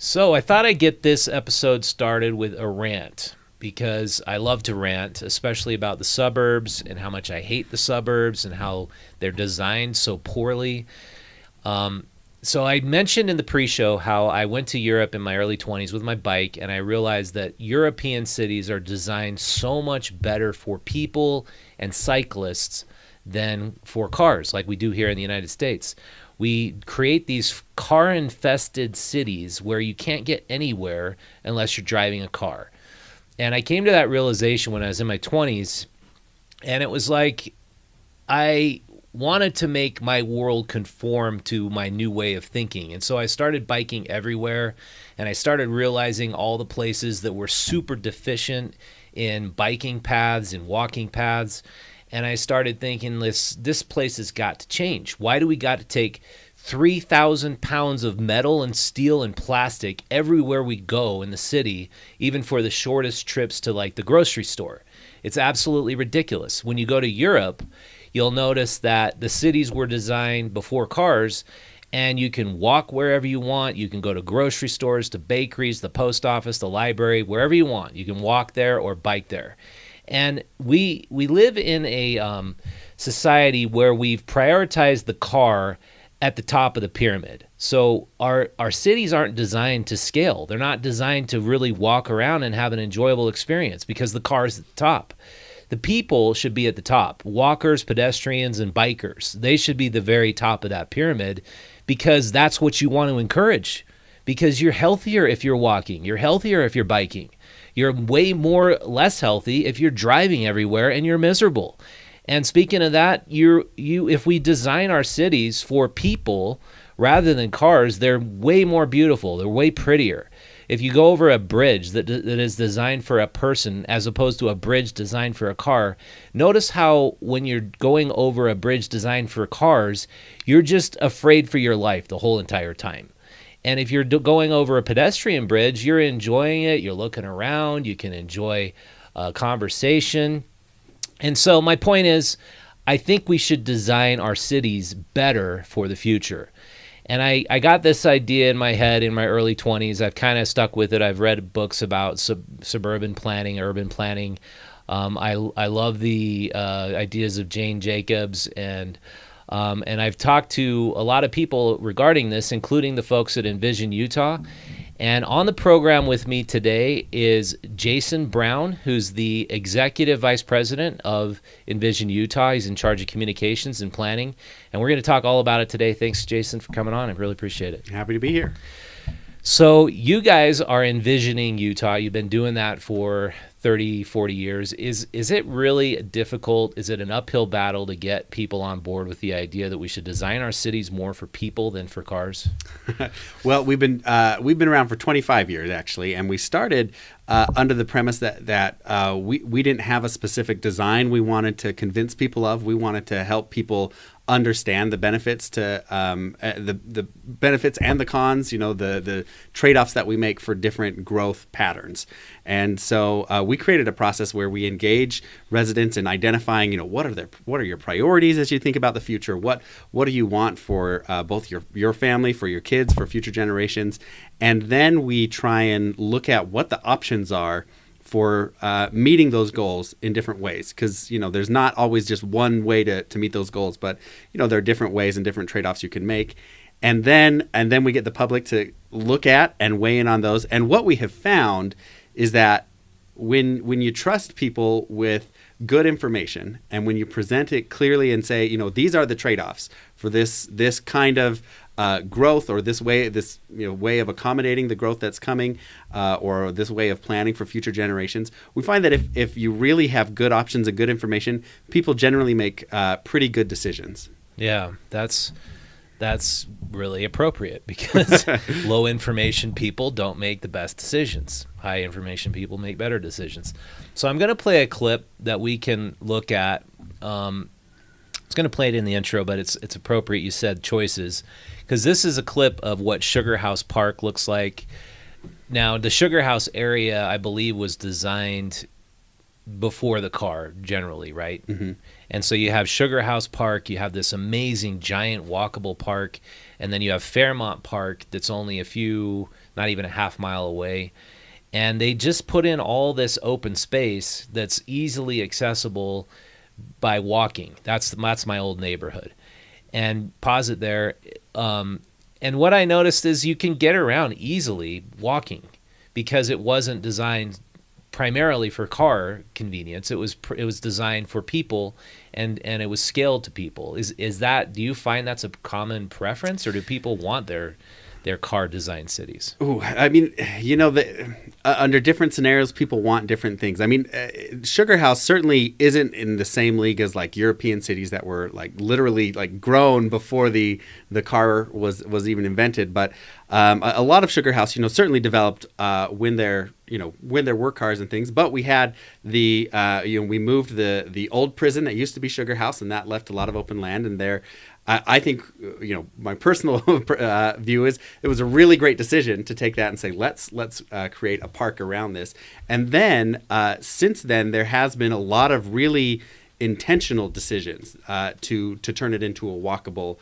So I thought I'd get this episode started with a rant because I love to rant, especially about the suburbs and how much I hate the suburbs and how they're designed so poorly. So I mentioned in the pre-show how I went to Europe in my early 20s with my bike, and I realized that European cities are designed so much better for people and cyclists than for cars like we do here in the United States. We create these car-infested cities where you can't get anywhere unless you're driving a car. And I came to that realization when I was in my 20s, and it was like I wanted to make my world conform to my new way of thinking. And so I started biking everywhere, and I started realizing all the places that were super deficient in biking paths and walking paths. And I started thinking, this place has got to change. Why do we got to take 3,000 pounds of metal and steel and plastic everywhere we go in the city, even for the shortest trips to like the grocery store? It's absolutely ridiculous. When you go to Europe, you'll notice that the cities were designed before cars, and you can walk wherever you want. You can go to grocery stores, to bakeries, the post office, the library, wherever you want. You can walk there or bike there. And we live in a society where we've prioritized the car at the top of the pyramid. So our cities aren't designed to scale. They're not designed to really walk around and have an enjoyable experience because the car is at the top. The people should be at the top. Walkers, pedestrians, and bikers. They should be the very top of that pyramid because that's what you want to encourage. Because you're healthier if you're walking. You're healthier if you're biking. You're way less healthy if you're driving everywhere and you're miserable. And speaking of that, if we design our cities for people rather than cars, they're way more beautiful. They're way prettier. If you go over a bridge that is designed for a person as opposed to a bridge designed for a car, notice how when you're going over a bridge designed for cars, you're just afraid for your life the whole entire time. And if you're going over a pedestrian bridge, you're enjoying it. You're looking around. You can enjoy conversation. And so my point is, I think we should design our cities better for the future. And I got this idea in my head in my early 20s. I've kind of stuck with it. I've read books about suburban planning, urban planning. I love the ideas of Jane Jacobs, and I've talked to a lot of people regarding this, including the folks at Envision Utah. And on the program with me today is Jason Brown, who's the Executive Vice President of Envision Utah. He's in charge of communications and planning. And we're going to talk all about it today. Thanks, Jason, for coming on. I really appreciate it. Happy to be here. So you guys are envisioning Utah. You've been doing that for 30, 40 years. Is it really difficult? Is it an uphill battle to get people on board with the idea that we should design our cities more for people than for cars? Well, we've been around for 25 years actually, and we started under the premise that we didn't have a specific design we wanted to convince people of. We wanted to help people understand the benefits to the benefits and the cons, the trade-offs that we make for different growth patterns. And so we created a process where we engage residents in identifying, what are your priorities as you think about the future? What do you want for both your family, for your kids, for future generations? And then we try and look at what the options are for meeting those goals in different ways, because there's not always just one way to meet those goals, but there are different ways and different trade-offs you can make, and then we get the public to look at and weigh in on those. And what we have found is that when you trust people with good information, and when you present it clearly and say, these are the trade-offs for this kind of growth, or this way of accommodating the growth that's coming, or this way of planning for future generations, we find that if you really have good options and good information, people generally make pretty good decisions. Yeah, that's really appropriate because low information people don't make the best decisions. High information people make better decisions. So I'm going to play a clip that we can look at. I was going to play it in the intro, but it's appropriate you said choices, because this is a clip of what Sugar House Park looks like. Now, the Sugar House area, I believe, was designed before the car generally, right? Mm-hmm. And so you have Sugar House Park, you have this amazing giant walkable park, and then you have Fairmont Park that's only not even a half mile away. And they just put in all this open space that's easily accessible by walking. That's my old neighborhood. And pause it there. And what I noticed is you can get around easily walking because it wasn't designed primarily for car convenience. It was designed for people, and it was scaled to people. Do you find that's a common preference, or do people want their car designed cities? Ooh, I mean, under different scenarios, people want different things. I mean, Sugar House certainly isn't in the same league as like European cities that were like literally like grown before the car was even invented. But a lot of Sugar House, certainly developed when there were cars and things. But we had we moved the old prison that used to be Sugar House, and that left a lot of open land. And there, I think, my personal view is it was a really great decision to take that and say, let's create a park around this. And then since then, there has been a lot of really intentional decisions to turn it into a walkable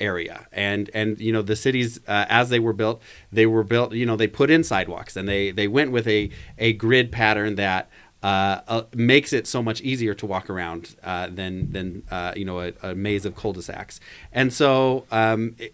area. And the cities, as they were built, they put in sidewalks, and they went with a grid pattern that makes it so much easier to walk around than a maze of cul-de-sacs. And so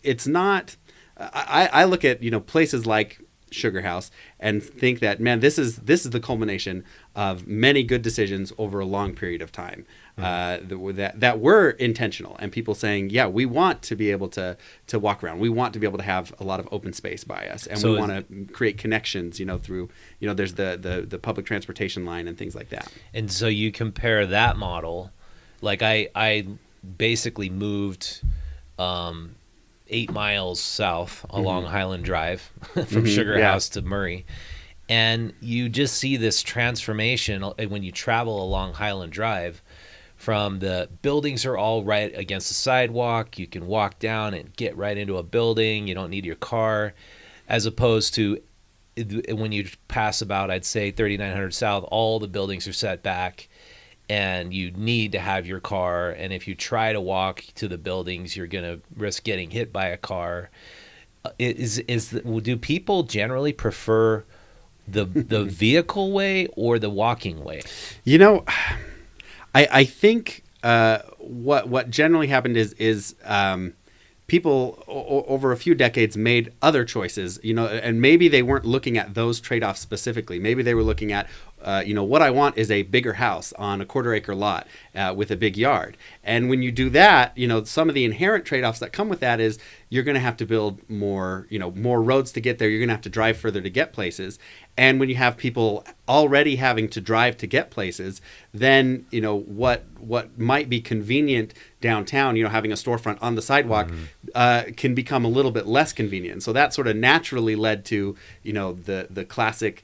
it's not. I look at places like Sugar House and think that, man, this is the culmination of many good decisions over a long period of time that were intentional, and people saying, yeah, we want to be able to walk around, we want to be able to have a lot of open space by us, and so we want to create connections through there's the public transportation line and things like that. And so you compare that model, like I basically moved 8 miles south along Highland Drive from Sugar House to Murray. And you just see this transformation when you travel along Highland Drive, from the buildings are all right against the sidewalk. You can walk down and get right into a building. You don't need your car, as opposed to when you pass about, I'd say 3900 South, all the buildings are set back and you need to have your car. And if you try to walk to the buildings, you're going to risk getting hit by a car. Do people generally prefer the vehicle way or the walking way? I think what generally happened is people over a few decades made other choices, and maybe they weren't looking at those trade-offs specifically. Maybe they were looking at, what I want is a bigger house on a 1/4-acre lot with a big yard. And when you do that, some of the inherent trade-offs that come with that is you're going to have to build more roads to get there. You're going to have to drive further to get places. And when you have people already having to drive to get places, then what might be convenient downtown, having a storefront on the sidewalk, can become a little bit less convenient. So that sort of naturally led to the classic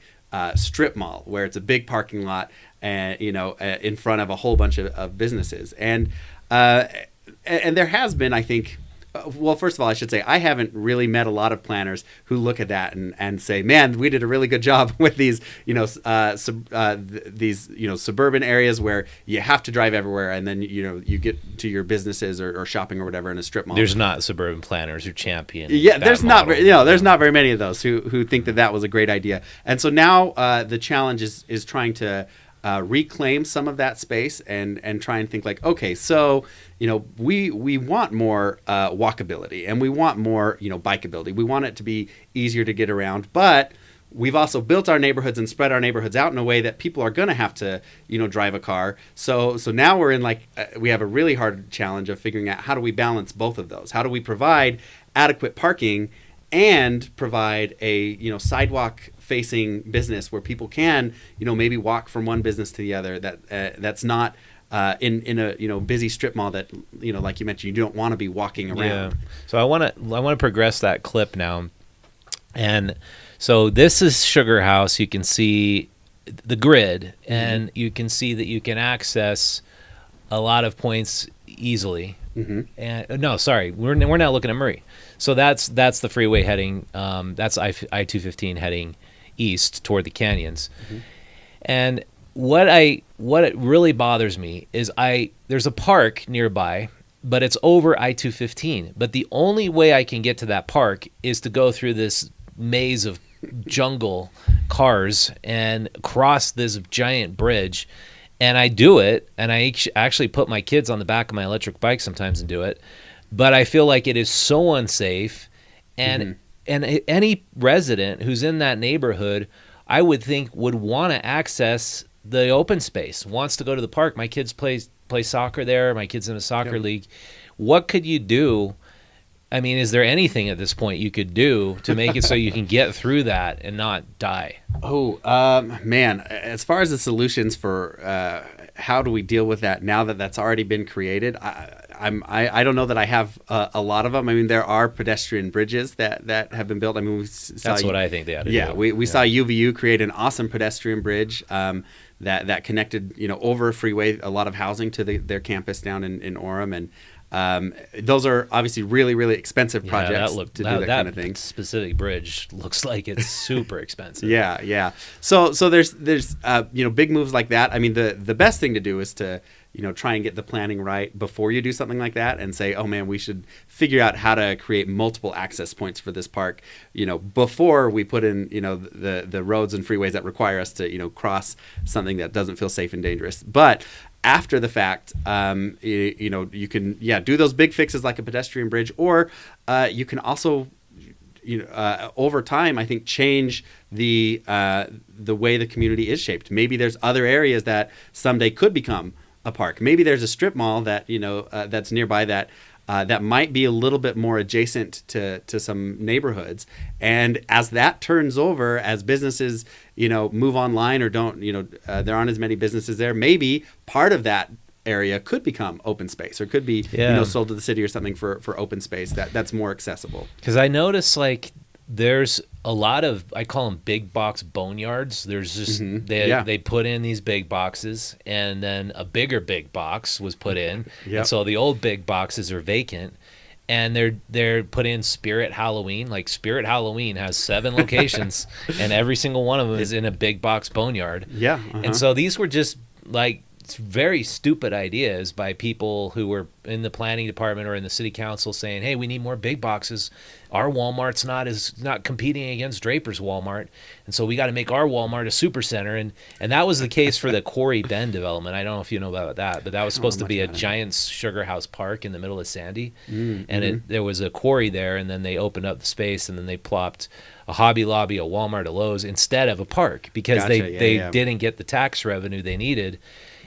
strip mall, where it's a big parking lot and in front of a whole bunch of businesses. And there has been, I think. Well, first of all, I should say I haven't really met a lot of planners who look at that and say, "Man, we did a really good job with these, suburban areas where you have to drive everywhere, and then you get to your businesses or shopping or whatever in a strip mall." There's not suburban planners who champion. Yeah, there's not very many of those who think that was a great idea. And so now the challenge is trying to reclaim some of that space and try and think like, okay, so we want more walkability, and we want more bikeability. We want it to be easier to get around, but we've also built our neighborhoods and spread our neighborhoods out in a way that people are going to have to drive a car. So now we're in we have a really hard challenge of figuring out how do we balance both of those. How do we provide adequate parking and provide a sidewalk facing business where people can maybe walk from one business to the other that's not in a busy strip mall that like you mentioned, you don't want to be walking around. Yeah. So I want to progress that clip now. And so this is Sugar House. You can see the grid, and you can see that you can access a lot of points easily. And no, sorry, we're now looking at Murray. So that's the freeway heading. That's I-215 heading east toward the canyons. And what it really bothers me is there's a park nearby, but it's over I-215. But the only way I can get to that park is to go through this maze of jungle cars and cross this giant bridge. And I do it, and I actually put my kids on the back of my electric bike sometimes and do it. But I feel like it is so unsafe. And any resident who's in that neighborhood, I would think, would want to access the open space, wants to go to the park. My kids play soccer there. My kid's in a soccer league. What could you do? I mean, is there anything at this point you could do to make it so you can get through that and not die? Oh, man, as far as the solutions for how do we deal with that now that that's already been created, I don't know that I have a lot of them. I mean, there are pedestrian bridges that have been built. I mean, that's what I think they ought to do. We saw UVU create an awesome pedestrian bridge that connected, over a freeway, a lot of housing to their campus down in Orem, and those are obviously really, really expensive projects to do that kind of thing. That specific bridge looks like it's super expensive. Yeah. So there's big moves like that. I mean, the best thing to do is to try and get the planning right before you do something like that, and say, oh man, we should figure out how to create multiple access points for this park, before we put in the roads and freeways that require us to cross something that doesn't feel safe and dangerous. But after the fact, you can do those big fixes like a pedestrian bridge, or you can also over time, I think, change the way the community is shaped. Maybe there's other areas that someday could become a park. Maybe there's a strip mall that that's nearby that might be a little bit more adjacent to some neighborhoods. And as that turns over, as businesses move online or don't, there aren't as many businesses there, maybe part of that area could become open space, or could be sold to the city or something for open space that's more accessible. Because I notice, like, there's a lot of, I call them big box boneyards. There's just they put in these big boxes, and then a bigger big box was put in, and so the old big boxes are vacant, and they're put in Spirit Halloween. Like, Spirit Halloween has 7 locations, and every single one of them is in a big box boneyard. And so these were just like very stupid ideas by people who were in the planning department or in the city council saying, hey, we need more big boxes. Our Walmart's not competing against Draper's Walmart, and so we got to make our Walmart a super center. And that was the case for the Quarry Bend development. I don't know if you know about that, but that was supposed to be a giant sugar house park in the middle of Sandy. And there was a quarry there, and then they opened up the space, and then they plopped a Hobby Lobby, a Walmart, a Lowe's instead of a park, because they didn't get the tax revenue they needed.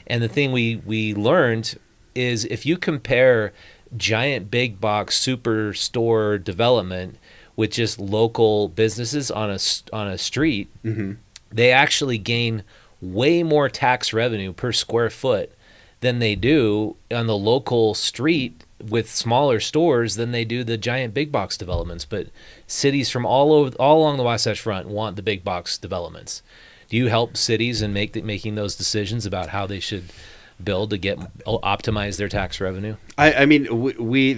And the thing we learned is, if you compare giant big box superstore development with just local businesses on a street, they actually gain way more tax revenue per square foot than they do on the local street with smaller stores than they do the giant big box developments. But cities from all along the Wasatch Front want the big box developments. Do you help cities in making those decisions about how they should build to optimize their tax revenue? I mean,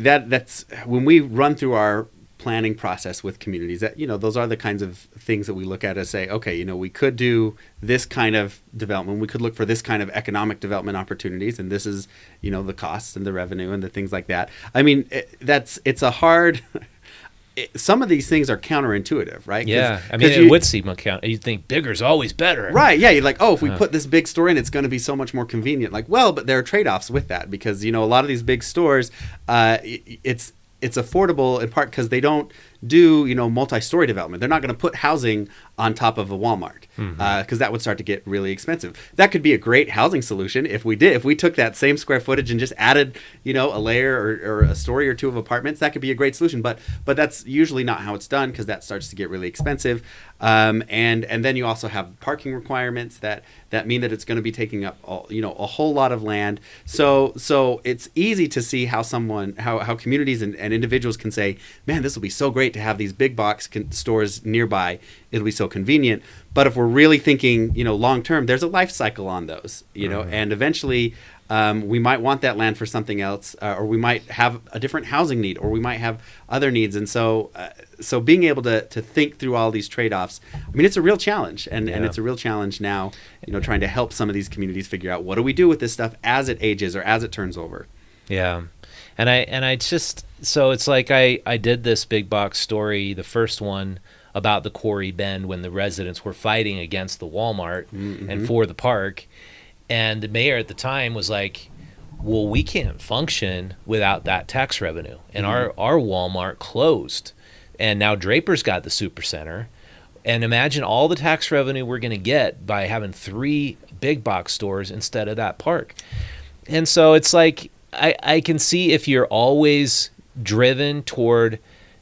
that's when we run through our planning process with communities, that those are the kinds of things that we look at as say, okay, we could do this kind of development, we could look for this kind of economic development opportunities, and this is the costs and the revenue and the things like that. I mean, it's a hard. Some of these things are counterintuitive, right? Yeah, I mean, it would seem you think bigger's always better, right? Yeah, you're like, oh, if we put this big store in, it's going to be so much more convenient. Like, well, but there are trade-offs with that, because a lot of these big stores, it's affordable in part because they don't do multi-story development. They're not going to put housing on top of a Walmart, because that would start to get really expensive. That could be a great housing solution if we took that same square footage and just added a layer or a story or two of apartments. That could be a great solution, but that's usually not how it's done, because that starts to get really expensive. And then you also have parking requirements that mean that it's going to be taking up a whole lot of land. So it's easy to see how communities and individuals can say, man, this will be so great to have these big box stores nearby. It'll be so convenient. But if we're really thinking long term, there's a life cycle on those, and eventually we might want that land for something else, or we might have a different housing need, or we might have other needs. And so being able to think through all these trade-offs, I mean, it's a real challenge, and it's a real challenge now, trying to help some of these communities figure out what do we do with this stuff as it ages or as it turns over. Yeah. And I just, so it's like I did this big box story, the first one, about the Quarry Bend when the residents were fighting against the Walmart and for the park. And the mayor at the time was like, well, we can't function without that tax revenue. And our Walmart closed. And now Draper's got the Supercenter. And imagine all the tax revenue we're going to get by having 3 big box stores instead of that park. And so it's like, I can see if you're always driven toward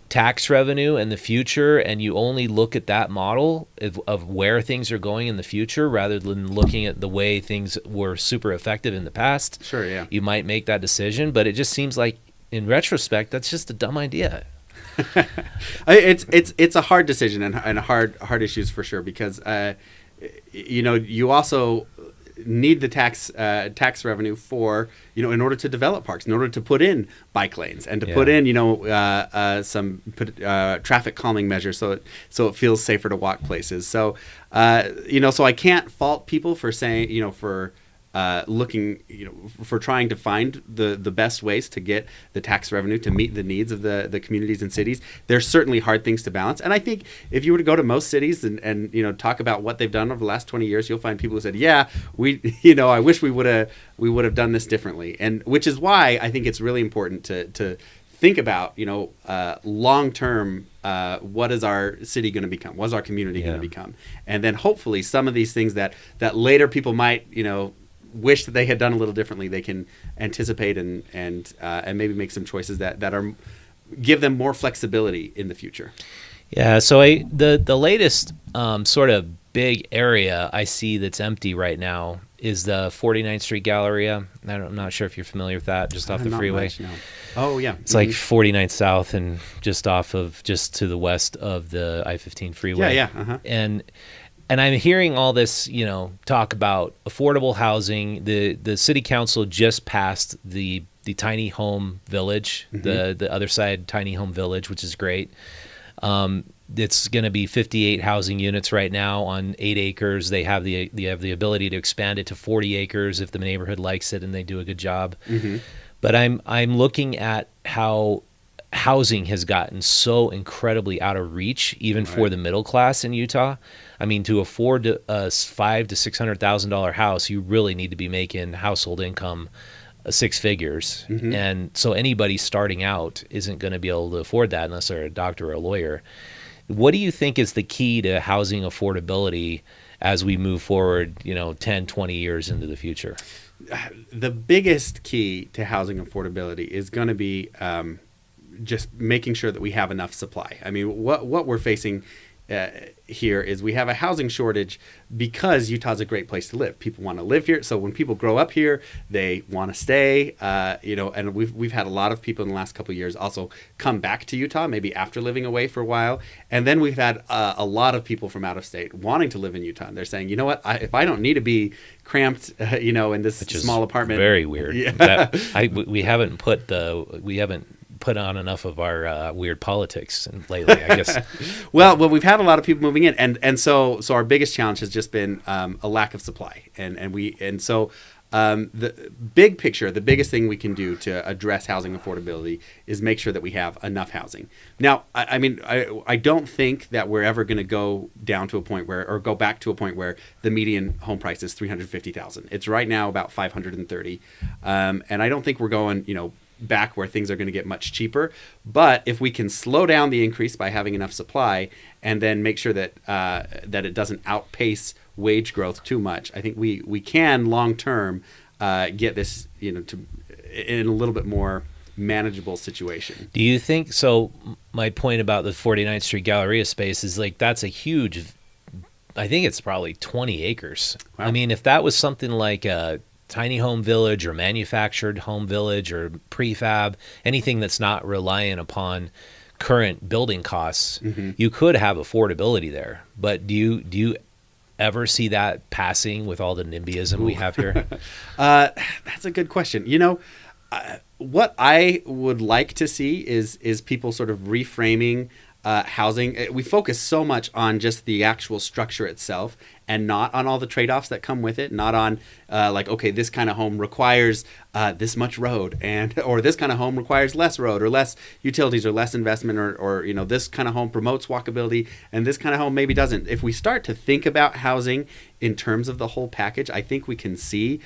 tax revenue in the future and you only look at that model of where things are going in the future rather than looking at the way things were super effective in the past. Sure, yeah. You might make that decision, but it just seems like in retrospect that's just a dumb idea. It's a hard decision and hard issues for sure, because you also need the tax revenue for in order to develop parks, in order to put in bike lanes and to put in some traffic calming measures so it feels safer to walk places. So so I can't fault people for saying for looking for trying to find the best ways to get the tax revenue to meet the needs of the communities and cities. There's certainly hard things to balance, and I think if you were to go to most cities and talk about what they've done over the last 20 years, you'll find people who said, yeah, I wish we would have done this differently, and which is why I think it's really important to think about long term, what is our city going to become, what is our community going to become, and then hopefully some of these things that later people might wish that they had done a little differently, they can anticipate and maybe make some choices that are give them more flexibility in the future. Yeah, so the latest sort of big area I see that's empty right now is the 49th Street Galleria. I'm not sure if you're familiar with that, just off the freeway. Much, no. Oh yeah, it's like 49th South and just to the west of the I-15 freeway. Yeah, uh-huh. And I'm hearing all this, talk about affordable housing. The city council just passed the tiny home village, the other side tiny home village, which is great. It's going to be 58 housing units right now on 8 acres. They have the ability to expand it to 40 acres if the neighborhood likes it and they do a good job. But I'm looking at how housing has gotten so incredibly out of reach, even for the middle class in Utah. I mean, to afford a $500,000 to $600,000 house, you really need to be making household income 6 figures. And so anybody starting out isn't going to be able to afford that unless they're a doctor or a lawyer. What do you think is the key to housing affordability as we move forward, 10, 20 years into the future? The biggest key to housing affordability is going to be just making sure that we have enough supply. I mean, what we're facing here is we have a housing shortage because Utah's a great place to live. People want to live here. So when people grow up here, they want to stay, and we've had a lot of people in the last couple of years also come back to Utah, maybe after living away for a while. And then we've had a lot of people from out of state wanting to live in Utah. And they're saying, you know what, if I don't need to be cramped, in this small apartment. Very weird. Yeah. We haven't put on enough of our weird politics lately, I guess. well, we've had a lot of people moving in, and so our biggest challenge has just been a lack of supply, and so the big picture, the biggest thing we can do to address housing affordability is make sure that we have enough housing. Now, I don't think that we're ever going to go down to a point or go back to a point where the median home price is $350,000. It's right now about $530,000, and I don't think we're going, back where things are going to get much cheaper. But if we can slow down the increase by having enough supply and then make sure that it doesn't outpace wage growth too much, I think we can long term get this to in a little bit more manageable situation. Do you think so? My point about the 49th Street Galleria space is like that's a huge. I think it's probably 20 acres. Wow. I mean, if that was something like a tiny home village or manufactured home village or prefab, anything that's not reliant upon current building costs, you could have affordability there. But do you ever see that passing with all the NIMBYism we have here? That's a good question. What I would like to see is people sort of reframing housing. We focus so much on just the actual structure itself and not on all the trade-offs that come with it, not on okay, this kind of home requires this much road, or this kind of home requires less road or less utilities or less investment, or this kind of home promotes walkability and this kind of home maybe doesn't. If we start to think about housing in terms of the whole package, I think we can see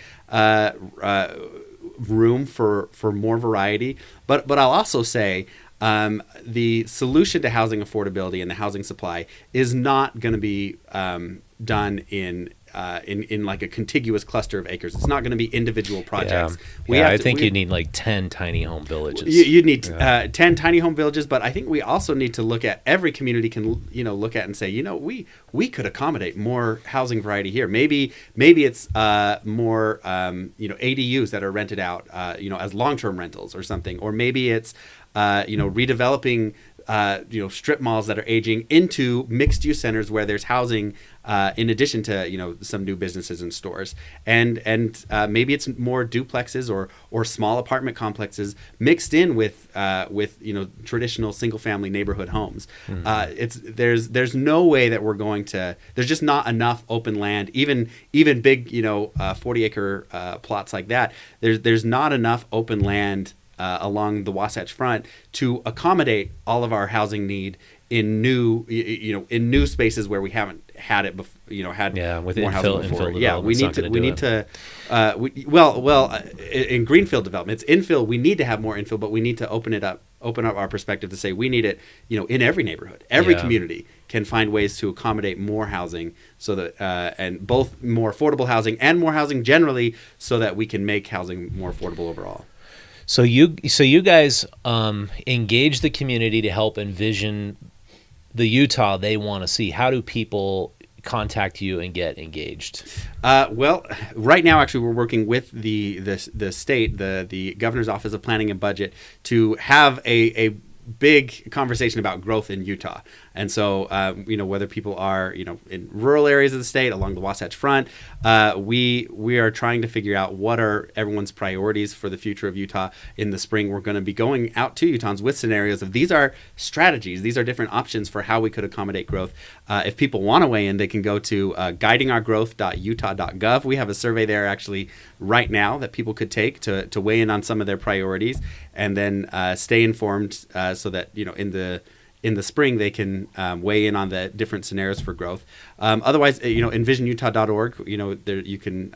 room for more variety. But I'll also say the solution to housing affordability and the housing supply is not going to be done in like a contiguous cluster of acres. It's not going to be individual projects. I think you need like 10 tiny home villages. You'd need 10 tiny home villages, but I think we also need to look at every community can look at and say, we could accommodate more housing variety here. Maybe it's more ADUs that are rented out as long-term rentals or something, or maybe it's redeveloping strip malls that are aging into mixed-use centers where there's housing in addition to some new businesses and stores, and maybe it's more duplexes or small apartment complexes mixed in with traditional single-family neighborhood homes. Mm-hmm. There's no way that we're going to. There's just not enough open land, even big 40-acre plots like that. There's not enough open land along the Wasatch Front to accommodate all of our housing need in new spaces where we haven't had it before. With more housing before. In greenfield development, it's infill. We need to have more infill, but we need to open up our perspective to say we need it. In every neighborhood, every community can find ways to accommodate more housing, so that and both more affordable housing and more housing generally, so that we can make housing more affordable overall. So you guys engage the community to help envision the Utah they want to see. How do people contact you and get engaged? Well, right now, actually, we're working with the state, the Governor's Office of Planning and Budget, to have a big conversation about growth in Utah. And so, whether people are, in rural areas of the state, along the Wasatch Front, we are trying to figure out what are everyone's priorities for the future of Utah. In the spring, we're going to be going out to Utahns with scenarios of these are strategies, these are different options for how we could accommodate growth. If people want to weigh in, they can go to guidingourgrowth.utah.gov. We have a survey there actually right now that people could take to weigh in on some of their priorities, and then stay informed so that in the spring they can weigh in on the different scenarios for growth. Otherwise, envisionutah.org, you can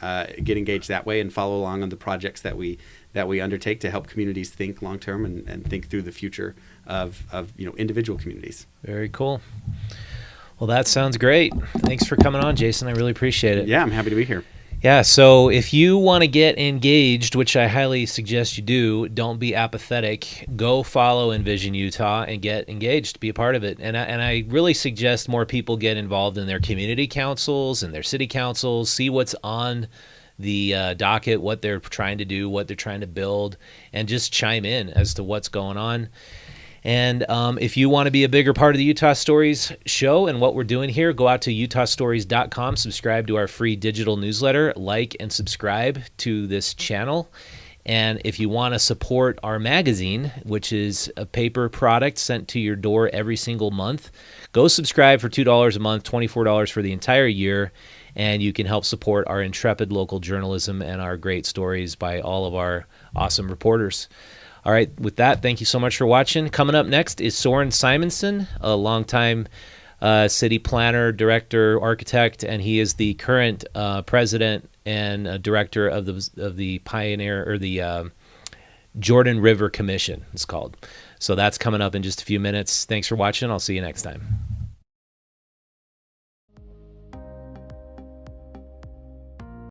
get engaged that way and follow along on the projects that we undertake to help communities think long term and think through the future of individual communities. Very cool. Well, that sounds great. Thanks for coming on, Jason. I really appreciate it. Yeah, I'm happy to be here. Yeah, so if you want to get engaged, which I highly suggest you do, don't be apathetic. Go follow Envision Utah and get engaged, be a part of it. And I really suggest more people get involved in their community councils and their city councils, see what's on the docket, what they're trying to do, what they're trying to build, and just chime in as to what's going on. And if you want to be a bigger part of the Utah Stories show and what we're doing here, go out to utahstories.com, subscribe to our free digital newsletter, like and subscribe to this channel. And if you want to support our magazine, which is a paper product sent to your door every single month, go subscribe for $2 a month, $24 for the entire year, and you can help support our intrepid local journalism and our great stories by all of our awesome reporters. All right, with that, thank you so much for watching. Coming up next is Soren Simonson, a longtime city planner, director, architect, and he is the current president and director of the Pioneer, or the Jordan River Commission, it's called. So that's coming up in just a few minutes. Thanks for watching. I'll see you next time.